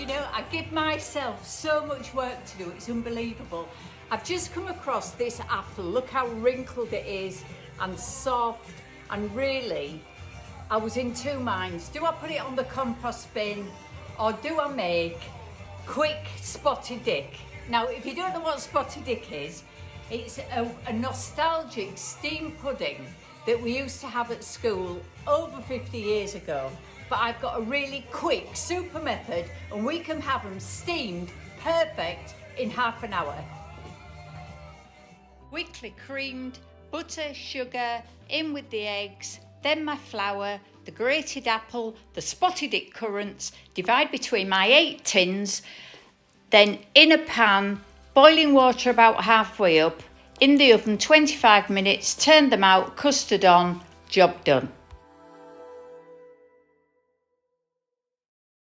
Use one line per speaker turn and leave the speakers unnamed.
you know, I give myself so much work to do, it's unbelievable. I've just come across this apple. Look how wrinkled it is and soft, and really, I was in two minds. Do I put it on the compost bin or do I make quick spotted dick? Now, if you don't know what spotted dick is, it's a nostalgic steamed pudding that we used to have at school over 50 years ago. But I've got a really quick, super method, and we can have them steamed perfect in half an hour. Quickly creamed, butter, sugar, in with the eggs, then my flour, the grated apple, the spotted dick currants, divide between my 8 tins, then in a pan, boiling water about halfway up, in the oven 25 minutes, turn them out, custard on, job done.